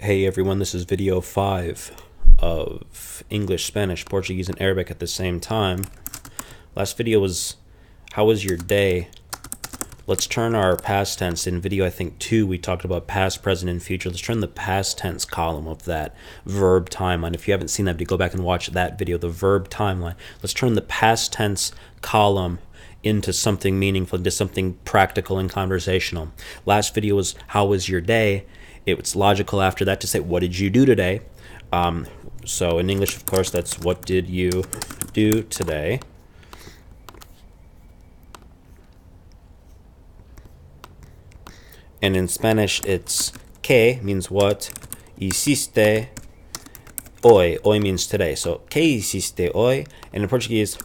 Hey everyone, this is video 5 of English, Spanish, Portuguese, and Arabic at the same time. Last video was, how was your day? Let's turn our past tense. In video, I think 2, we talked about past, present, and future. Let's turn the past tense column of that verb timeline. If you haven't seen that video, go back and watch that video, the verb timeline. Let's turn the past tense column into something meaningful, into something practical and conversational. Last video was, how was your day? It's logical after that to say, what did you do today? So in English, of course, that's what did you do today? And in Spanish, it's que means what, hiciste hoy. Hoy means today. So que hiciste hoy? And in Portuguese,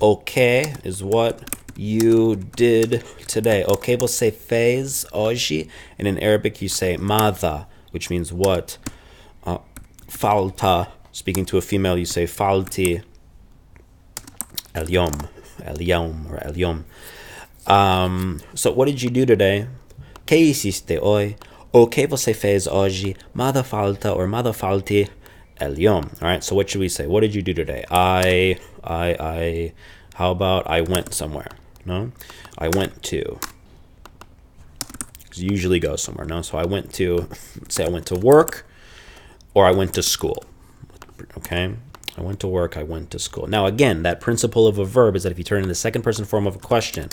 o que is what you did today. O que você fez hoje? And in Arabic, you say mada, which means what. Falta, speaking to a female, you say falti el yom or el yom. So what did you do today? Que hiciste hoy? O que você fez hoje? Mada falta or mada falti el yom. All right, so what should we say? What did you do today? How about I went somewhere? No? I went to. Because you usually go somewhere, no? So I went to, say I went to work or I went to school. Okay? I went to work, I went to school. Now again, that principle of a verb is that if you turn it in the second person form of a question,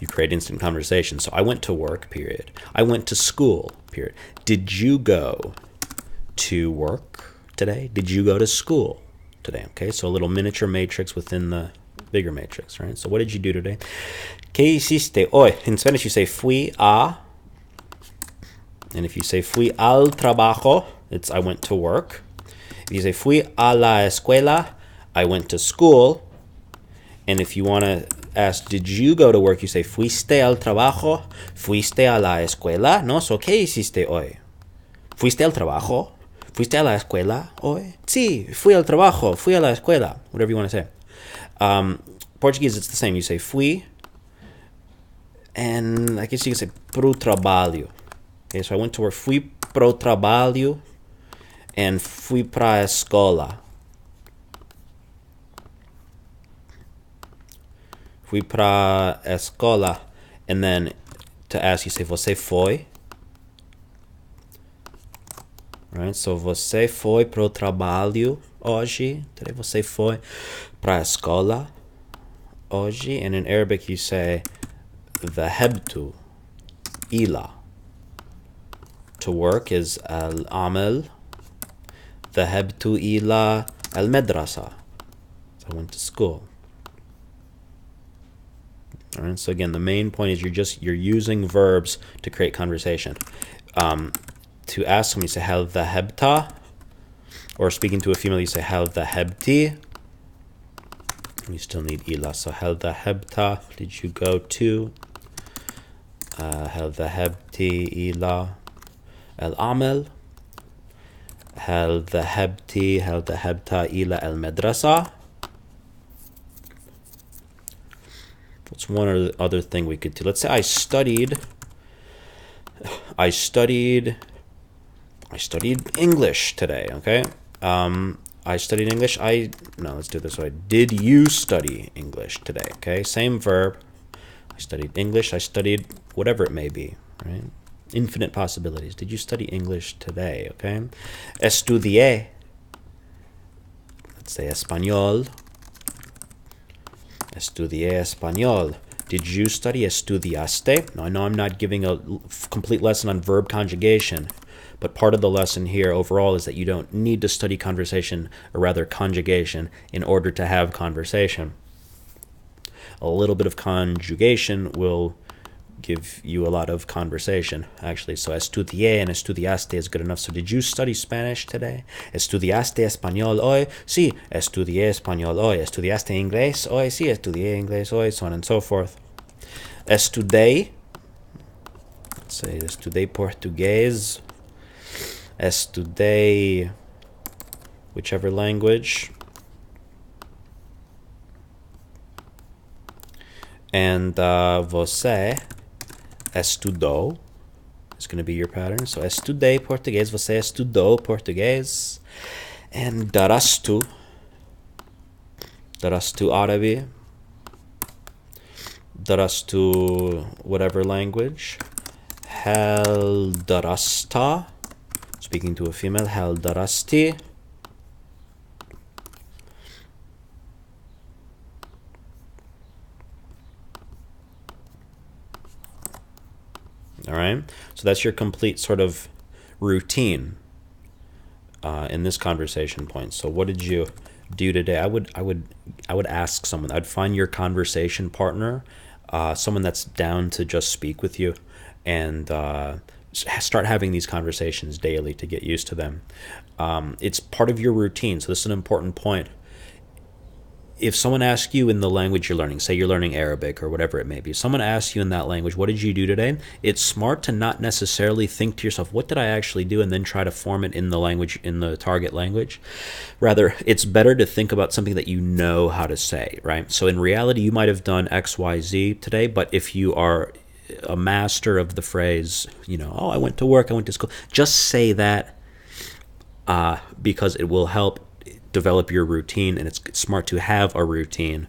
you create instant conversation. So I went to work, period. I went to school, period. Did you go to work today? Did you go to school today? Okay, so a little miniature matrix within the bigger matrix, right? So what did you do today? ¿Qué hiciste hoy? In Spanish, you say fui a. And if you say fui al trabajo, it's I went to work. If you say fui a la escuela, I went to school. And if you want to ask, did you go to work? You say, fuiste al trabajo, fuiste a la escuela. No, so, ¿qué hiciste hoy? ¿Fuiste al trabajo? ¿Fuiste a la escuela hoy? Sí, fui al trabajo, fui a la escuela. Whatever you want to say. Portuguese, it's the same. You say fui, and I guess you can say pro trabalho. Okay, so I went to work, fui pro trabalho, and fui pra escola. Fui pra escola, and then to ask, you say, você foi? Right, so você foi pro trabalho hoje? Today, você foi pra escola hoje? And in Arabic, you say, ذهبت إلى. To work is al-amal. ذهبت إلى المدرسة. So I went to school. All right, so again, the main point is you're using verbs to create conversation. To ask someone, you say hal dhahabta, or speaking to a female, you say hal dhahabti. You still need ila, so hal dhahabta, did you go to? Hal dhahabti ila al-amal. Hal dhahabta ila al-madrasa. What's one other thing we could do? Let's say I studied English today, okay? I studied English. No, let's do it this way. Did you study English today? Okay, same verb. I studied English. I studied whatever it may be, right? Infinite possibilities. Did you study English today? Okay. Estudié. Let's say español. Estudié español. Did you study? Estudiaste. Now, I know I'm not giving a complete lesson on verb conjugation, but part of the lesson here overall is that you don't need to study conversation, or rather conjugation, in order to have conversation. A little bit of conjugation will give you a lot of conversation, actually. So estudié and estudiaste is good enough. So did you study Spanish today? ¿Estudiaste español hoy? Sí, estudié español hoy. ¿Estudiaste inglés hoy? Sí, estudié inglés hoy, so on and so forth. Estudé. Let's say estudé portugués. Estudé whichever language. And você estudou is going to be your pattern. So estudei português, você estudou português. And darastu Arabi, darastu whatever language. Hal darasta, speaking to a female, hal darasti. All right, so that's your complete sort of routine in this conversation point. So what did you do today? I would ask someone. I'd find your conversation partner, someone that's down to just speak with you, and start having these conversations daily to get used to them. It's part of your routine. So this is an important point. If someone asks you in the language you're learning, say you're learning Arabic or whatever it may be, someone asks you in that language, what did you do today? It's smart to not necessarily think to yourself, what did I actually do? And then try to form it in the language, in the target language. Rather, it's better to think about something that you know how to say, right? So in reality, you might have done X, Y, Z today, but if you are a master of the phrase, I went to work, I went to school, just say that because it will help develop your routine, and it's smart to have a routine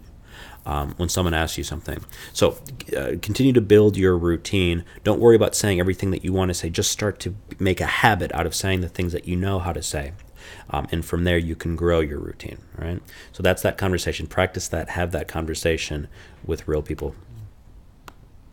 when someone asks you something. So continue to build your routine. Don't worry about saying everything that you want to say. Just start to make a habit out of saying the things that you know how to say. And from there, you can grow your routine. All right. So that's that conversation. Practice that. Have that conversation with real people.